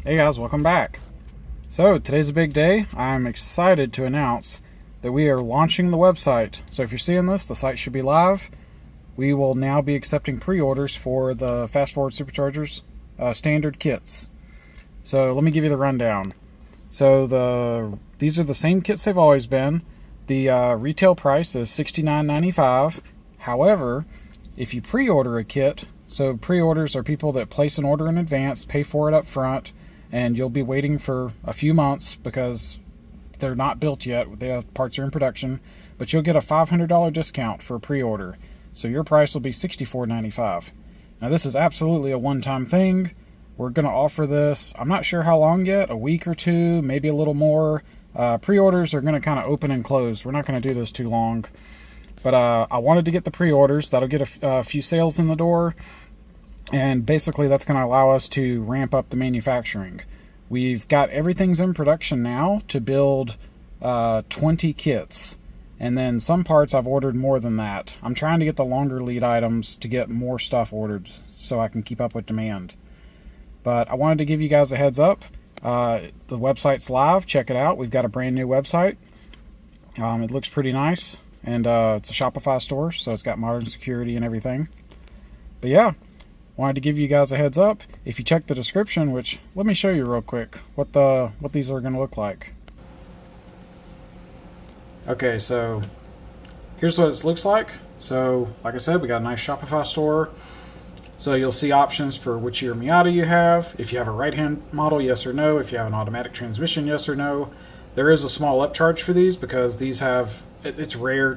Hey guys, welcome back. So today's a big day. I'm excited to announce that we are launching the website. So if you're seeing this, the site should be live. We will now be accepting pre-orders for the Fast Forward Superchargers standard kits. So let me give you the rundown. So these are the same kits they've always been. The retail price is $69.95. However, if you pre-order a kit, so pre-orders are people that place an order in advance, pay for it up front, and you'll be waiting for a few months because they're not built yet. The parts are in production, but you'll get a $500 discount for a pre-order. So your price will be $64.95. Now this is absolutely a one-time thing. We're going to offer this, I'm not sure how long yet, a week or two, maybe a little more. Pre-orders are going to kind of open and close. We're not going to do this too long. But I wanted to get the pre-orders. That'll get a few sales in the door. And basically that's going to allow us to ramp up the manufacturing. We've got everything's in production now to build 20 kits. And then some parts I've ordered more than that. I'm trying to get the longer lead items to get more stuff ordered so I can keep up with demand. But I wanted to give you guys a heads up. The website's live. Check it out. We've got a brand new website. It looks pretty nice. And it's a Shopify store, so it's got modern security and everything. But yeah, wanted to give you guys a heads up. If you check the description, which let me show you real quick what these are going to look like. Okay, so here's what it looks like. So like I said, we got a nice Shopify store. So you'll see options for which year Miata you have. If you have a right-hand model, yes or no. If you have an automatic transmission, yes or no. There is a small upcharge for these because these have, it's rare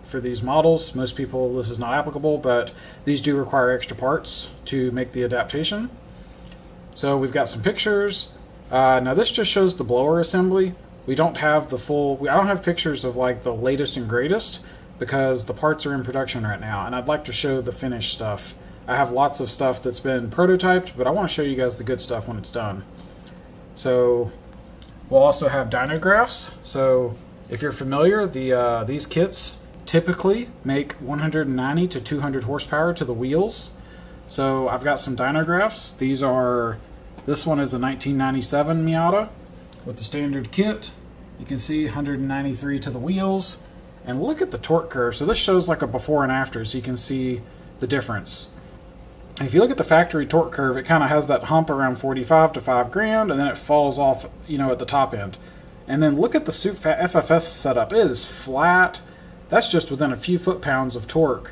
for these models. Most people, this is not applicable, but these do require extra parts to make the adaptation. So we've got some pictures. Now this just shows the blower assembly. We don't have the full, I don't have pictures of like the latest and greatest because the parts are in production right now. And I'd like to show the finished stuff. I have lots of stuff that's been prototyped, but I want to show you guys the good stuff when it's done. So we'll also have dyno graphs. So if you're familiar, these kits typically make 190 to 200 horsepower to the wheels. So I've got some dyno graphs. This one is a 1997 Miata with the standard kit. You can see 193 to the wheels. And look at the torque curve. So this shows like a before and after, so you can see the difference. If you look at the factory torque curve, it kind of has that hump around 45 to 5 grand, and then it falls off, at the top end. And then look at the FFS setup. It is flat. That's just within a few foot-pounds of torque,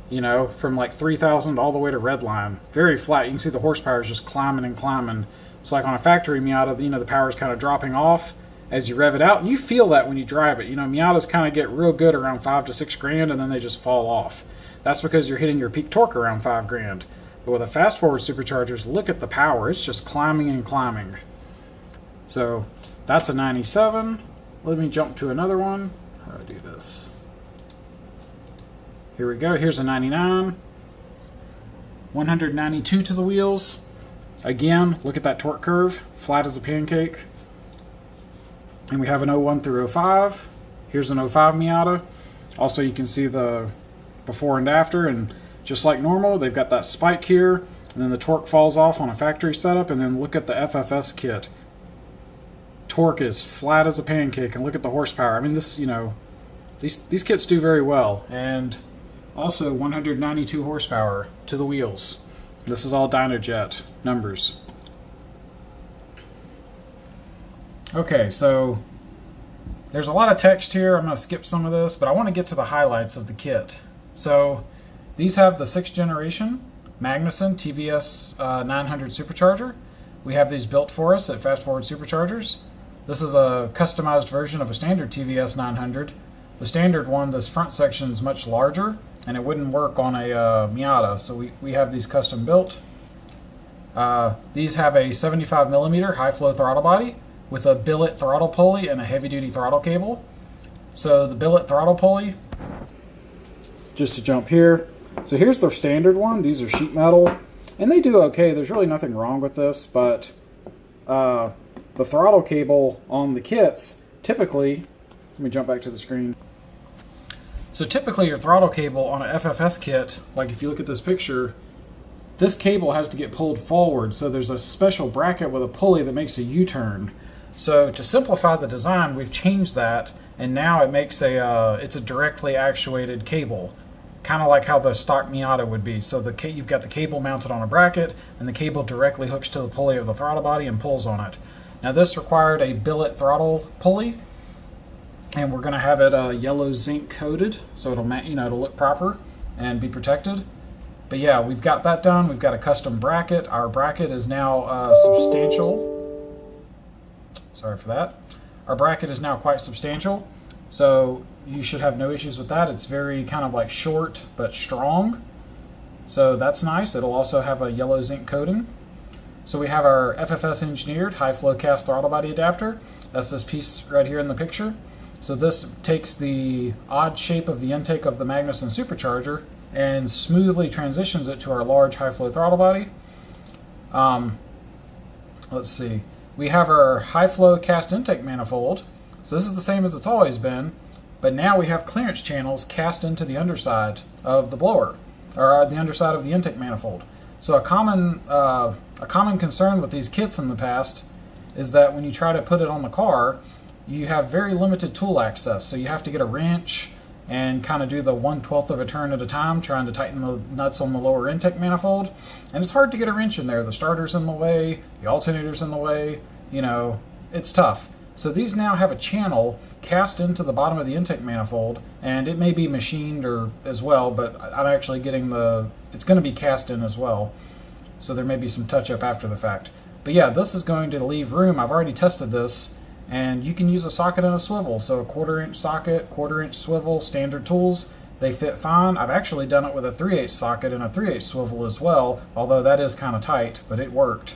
from like 3,000 all the way to redline. Very flat. You can see the horsepower is just climbing and climbing. It's like on a factory Miata, the power is kind of dropping off as you rev it out, and you feel that when you drive it. Miatas kind of get real good around 5 to 6 grand, and then they just fall off. That's because you're hitting your peak torque around 5 grand. But with a fast forward superchargers, look at the power. It's just climbing and climbing. So that's a 97. Let me jump to another one. How do I do this? Here we go. Here's a 99. 192 to the wheels. Again, look at that torque curve. Flat as a pancake. And we have an 01 through 05. Here's an 05 Miata. Also, you can see the before and after, and just like normal, they've got that spike here, and then the torque falls off on a factory setup, and then look at the FFS kit. Torque is flat as a pancake, and look at the horsepower. I mean, these kits do very well, and also 192 horsepower to the wheels. This is all Dynojet numbers. Okay, so there's a lot of text here. I'm going to skip some of this, but I want to get to the highlights of the kit. So these have the 6th generation Magnuson TVS 900 Supercharger. We have these built for us at Fast Forward Superchargers. This is a customized version of a standard TVS 900. The standard one, this front section is much larger, and it wouldn't work on a Miata, so we have these custom built. These have a 75 millimeter high flow throttle body with a billet throttle pulley and a heavy duty throttle cable. So the billet throttle pulley, just to jump here. So here's their standard one. These are sheet metal, and they do okay. There's really nothing wrong with this, but the throttle cable on the kits, typically, let me jump back to the screen. So typically your throttle cable on an FFS kit, like if you look at this picture, this cable has to get pulled forward. So there's a special bracket with a pulley that makes a U-turn. So to simplify the design, we've changed that, and now it makes it's a directly actuated cable, kind of like how the stock Miata would be. So you've got the cable mounted on a bracket, and the cable directly hooks to the pulley of the throttle body and pulls on it. Now this required a billet throttle pulley, and we're going to have it yellow zinc coated, so it'll look proper and be protected. But yeah, we've got that done. We've got a custom bracket. Our bracket is now substantial. Sorry for that. Our bracket is now quite substantial, so you should have no issues with that. It's very kind of like short but strong, so that's nice. It'll also have a yellow zinc coating. So we have our FFS engineered high flow cast throttle body adapter. That's this piece right here in the picture. So this takes the odd shape of the intake of the Magnuson Supercharger and smoothly transitions it to our large high flow throttle body. Let's see. We have our high flow cast intake manifold. So this is the same as it's always been, but now we have clearance channels cast into the underside of the blower, or the underside of the intake manifold. So a common concern with these kits in the past is that when you try to put it on the car, you have very limited tool access. So you have to get a wrench and kind of do the 1/12 of a turn at a time, trying to tighten the nuts on the lower intake manifold. And it's hard to get a wrench in there. The starter's in the way, the alternator's in the way, it's tough. So these now have a channel cast into the bottom of the intake manifold, and it may be machined as well, but I'm actually getting it's going to be cast in as well. So there may be some touch up after the fact. But yeah, this is going to leave room. I've already tested this, and you can use a socket and a swivel. So a 1/4-inch socket, 1/4-inch swivel, standard tools. They fit fine. I've actually done it with a 3/8 socket and a 3/8 swivel as well, although that is kind of tight, but it worked.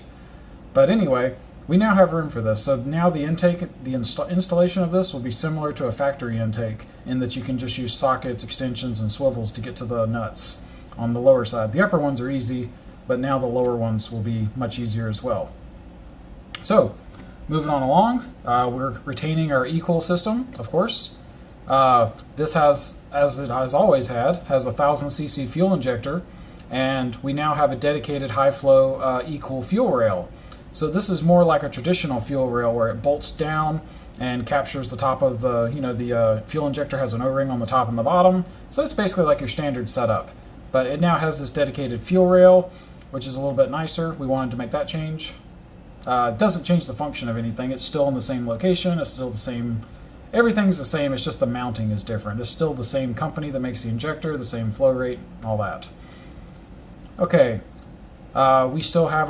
But anyway, we now have room for this. So now the installation of this will be similar to a factory intake, in that you can just use sockets, extensions, and swivels to get to the nuts on the lower side. The upper ones are easy, but now the lower ones will be much easier as well. So, moving on along, we're retaining our equal system, of course. This has, as it has always had, has a 1000cc fuel injector, and we now have a dedicated high flow equal fuel rail. So this is more like a traditional fuel rail where it bolts down and captures the top of the fuel injector has an O-ring on the top and the bottom. So it's basically like your standard setup. But it now has this dedicated fuel rail, which is a little bit nicer. We wanted to make that change. It doesn't change the function of anything. It's still in the same location. It's still the same. Everything's the same. It's just the mounting is different. It's still the same company that makes the injector, the same flow rate, all that. Okay. We still have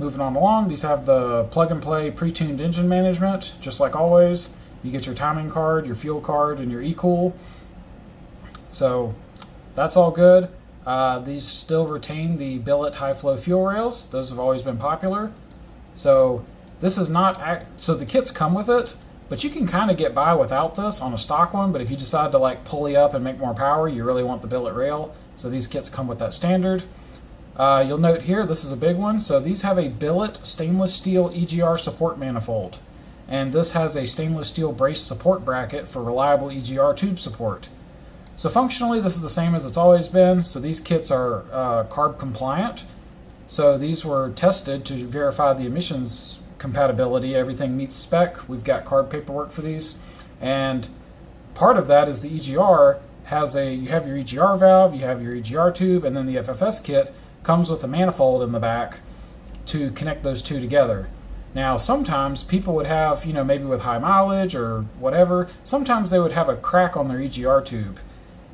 moving on along, these have the plug-and-play pre-tuned engine management, just like always. You get your timing card, your fuel card, and your e-cool. So that's all good. These still retain the billet high-flow fuel rails. Those have always been popular. So this is not, so the kits come with it, but you can kind of get by without this on a stock one, but if you decide to pulley up and make more power, you really want the billet rail. So these kits come with that standard. You'll note here, this is a big one. So these have a billet stainless steel EGR support manifold. And this has a stainless steel brace support bracket for reliable EGR tube support. So functionally, this is the same as it's always been. So these kits are CARB compliant. So these were tested to verify the emissions compatibility. Everything meets spec. We've got CARB paperwork for these. And part of that is the EGR you have your EGR valve, you have your EGR tube, and then the FFS kit comes with a manifold in the back to connect those two together. Now, sometimes people would have, maybe with high mileage or whatever, sometimes they would have a crack on their EGR tube.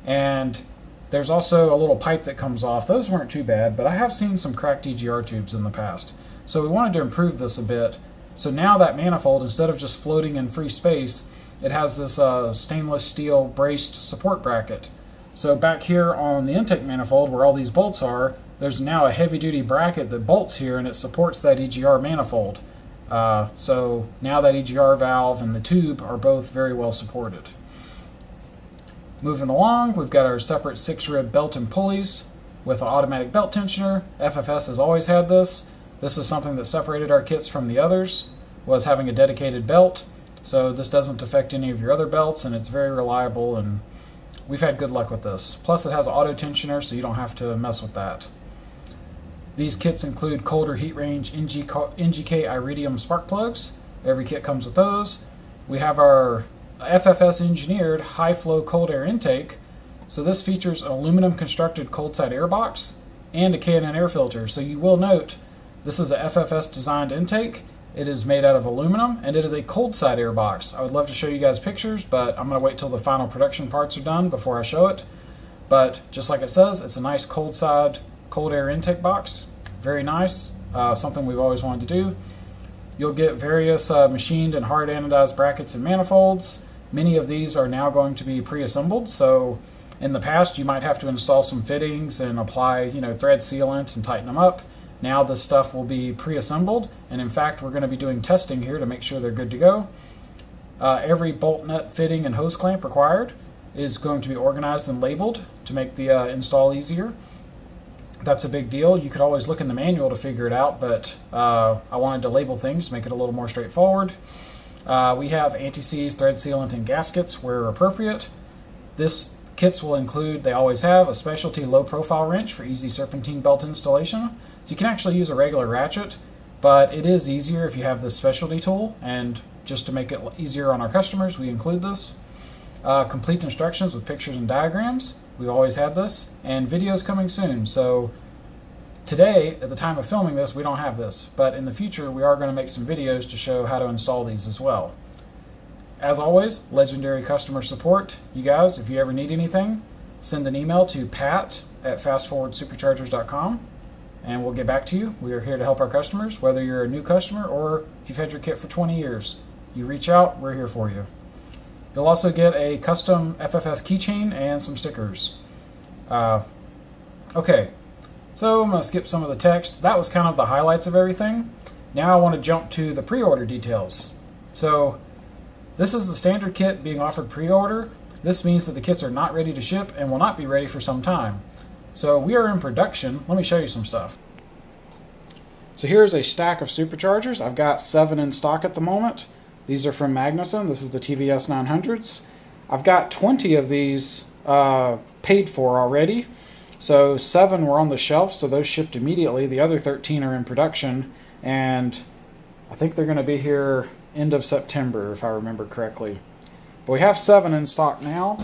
And there's also a little pipe that comes off. Those weren't too bad, but I have seen some cracked EGR tubes in the past. So we wanted to improve this a bit. So now that manifold, instead of just floating in free space, it has this stainless steel braced support bracket. So back here on the intake manifold where all these bolts are, there's now a heavy-duty bracket that bolts here, and it supports that EGR manifold. So now that EGR valve and the tube are both very well supported. Moving along, we've got our separate 6-rib belt and pulleys with an automatic belt tensioner. FFS has always had this. This is something that separated our kits from the others, was having a dedicated belt. So this doesn't affect any of your other belts, and it's very reliable, and we've had good luck with this. Plus it has an auto tensioner, so you don't have to mess with that. These kits include cold or heat range NGK iridium spark plugs. Every kit comes with those. We have our FFS engineered high flow cold air intake. So this features an aluminum constructed cold side air box and a K&N air filter. So you will note this is a FFS designed intake. It is made out of aluminum and it is a cold side air box. I would love to show you guys pictures, but I'm going to wait till the final production parts are done before I show it. But just like it says, it's a nice cold side cold air intake box. Very nice, something we've always wanted to do. You'll get various machined and hard anodized brackets and manifolds. Many of these are now going to be pre-assembled, so in the past you might have to install some fittings and apply thread sealant and tighten them up. Now this stuff will be pre-assembled, and in fact we're going to be doing testing here to make sure they're good to go. Every bolt nut fitting and hose clamp required is going to be organized and labeled to make the install easier. That's a big deal. You could always look in the manual to figure it out, but I wanted to label things to make it a little more straightforward. We have anti-seize, thread sealant, and gaskets where appropriate. This kits will include, they always have, a specialty low-profile wrench for easy serpentine belt installation. So you can actually use a regular ratchet, but it is easier if you have this specialty tool, and just to make it easier on our customers, we include this. Complete instructions with pictures and diagrams. We've always had this, and videos coming soon. So today, at the time of filming this, we don't have this, but in the future we are going to make some videos to show how to install these as well. As always, legendary customer support. You guys, if you ever need anything, send an email to pat@fastforwardsuperchargers.com and we'll get back to you. We are here to help our customers, whether you're a new customer or if you've had your kit for 20 years. You reach out, we're here for you. You'll also get a custom FFS keychain and some stickers. Okay, so I'm going to skip some of the text. That was kind of the highlights of everything. Now I want to jump to the pre-order details. So this is the standard kit being offered pre-order. This means that the kits are not ready to ship and will not be ready for some time. So we are in production. Let me show you some stuff. So here's a stack of Superchargers. I've got 7 in stock at the moment. These are from Magnuson. This is the TVS 900s. I've got 20 of these paid for already. So 7 were on the shelf, so those shipped immediately. The other 13 are in production, and I think they're going to be here end of September, if I remember correctly. But we have 7 in stock now,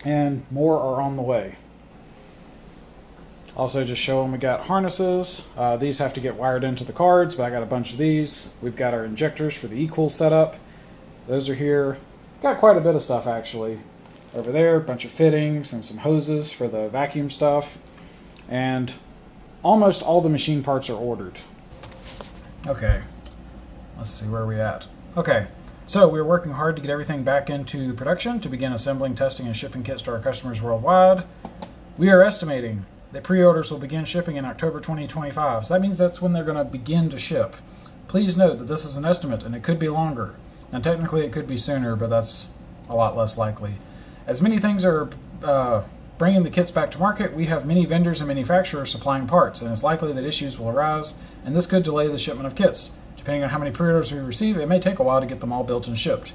and more are on the way. Also just showing we got harnesses. These have to get wired into the cards, but I got a bunch of these. We've got our injectors for the E-Cool setup. Those are here. Got quite a bit of stuff actually. Over there, a bunch of fittings and some hoses for the vacuum stuff. And almost all the machine parts are ordered. Okay, let's see where we're at. Okay, so we're working hard to get everything back into production to begin assembling, testing, and shipping kits to our customers worldwide. We are estimating that pre-orders will begin shipping in October 2025. So that means that's when they're going to begin to ship. Please note that this is an estimate and it could be longer. And technically it could be sooner, but that's a lot less likely. As many things are bringing the kits back to market, we have many vendors and manufacturers supplying parts, and it's likely that issues will arise, and this could delay the shipment of kits. Depending on how many pre-orders we receive, it may take a while to get them all built and shipped.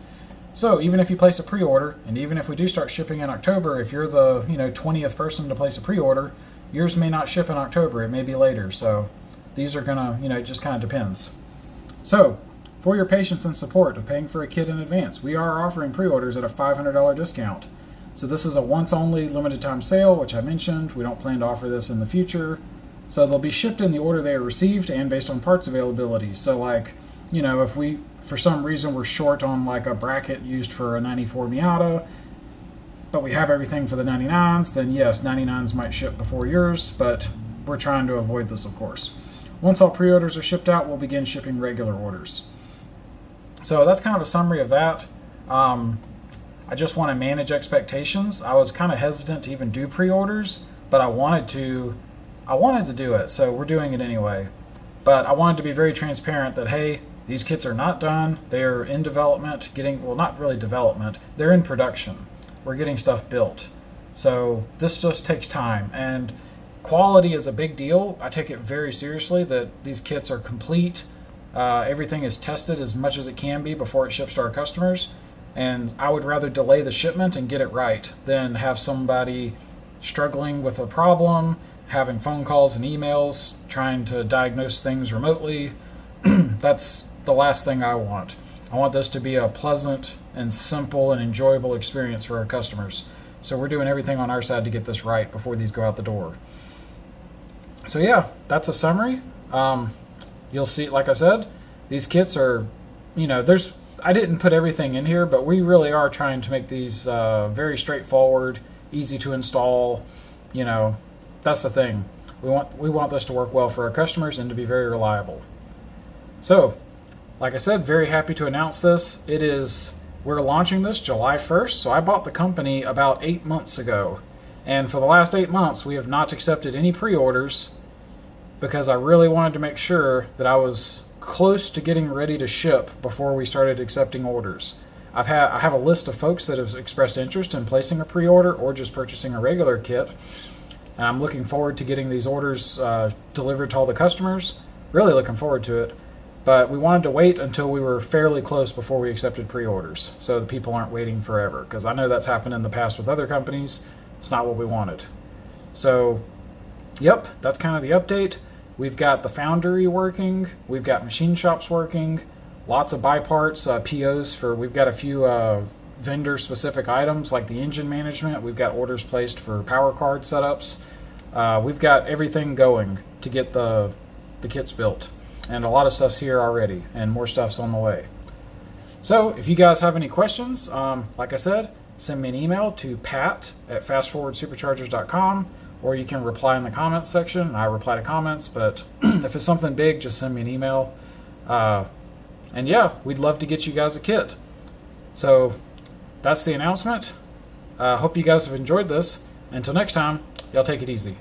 So even if you place a pre-order, and even if we do start shipping in October, if you're the 20th person to place a pre-order, yours may not ship in October, it may be later. So these are gonna, it just kind of depends. So for your patience and support of paying for a kit in advance, we are offering pre-orders at a $500 discount. So this is a once only limited time sale, which I mentioned. We don't plan to offer this in the future. So they'll be shipped in the order they are received and based on parts availability. So like, if we, for some reason, we're short on like a bracket used for a 94 Miata, but we have everything for the 99s, then yes, 99s might ship before yours, but we're trying to avoid this, of course. Once all pre-orders are shipped out, we'll begin shipping regular orders. So that's kind of a summary of that. I just want to manage expectations. I was kind of hesitant to even do pre-orders, but I wanted to do it, so we're doing it anyway. But I wanted to be very transparent that, hey, these kits are not done. They're in development, not really development, they're in production. We're getting stuff built. So this just takes time, and quality is a big deal. I take it very seriously that these kits are complete. Everything is tested as much as it can be before it ships to our customers. And I would rather delay the shipment and get it right than have somebody struggling with a problem, having phone calls and emails, trying to diagnose things remotely. That's the last thing I want. I want this to be a pleasant and simple and enjoyable experience for our customers. So we're doing everything on our side to get this right before these go out the door. So yeah, that's a summary. You'll see, like I said, these kits are, I didn't put everything in here, but we really are trying to make these very straightforward, easy to install. That's the thing. We want this to work well for our customers and to be very reliable. So, like I said, very happy to announce this. We're launching this July 1st, so I bought the company about 8 months ago. And for the last 8 months, we have not accepted any pre-orders because I really wanted to make sure that I was close to getting ready to ship before we started accepting orders. I have a list of folks that have expressed interest in placing a pre-order or just purchasing a regular kit. And I'm looking forward to getting these orders delivered to all the customers. Really looking forward to it. But we wanted to wait until we were fairly close before we accepted pre-orders, so that people aren't waiting forever. Because I know that's happened in the past with other companies. It's not what we wanted. So, yep, that's kind of the update. We've got the foundry working. We've got machine shops working. Lots of buy parts, POs we've got a few vendor-specific items like the engine management. We've got orders placed for power card setups. We've got everything going to get the kits built. And a lot of stuff's here already, and more stuff's on the way. So if you guys have any questions, like I said, send me an email to pat@fastforwardsuperchargers.com, or you can reply in the comments section. I reply to comments, but if it's something big, just send me an email. And yeah, we'd love to get you guys a kit. So that's the announcement. Hope you guys have enjoyed this. Until next time, y'all take it easy.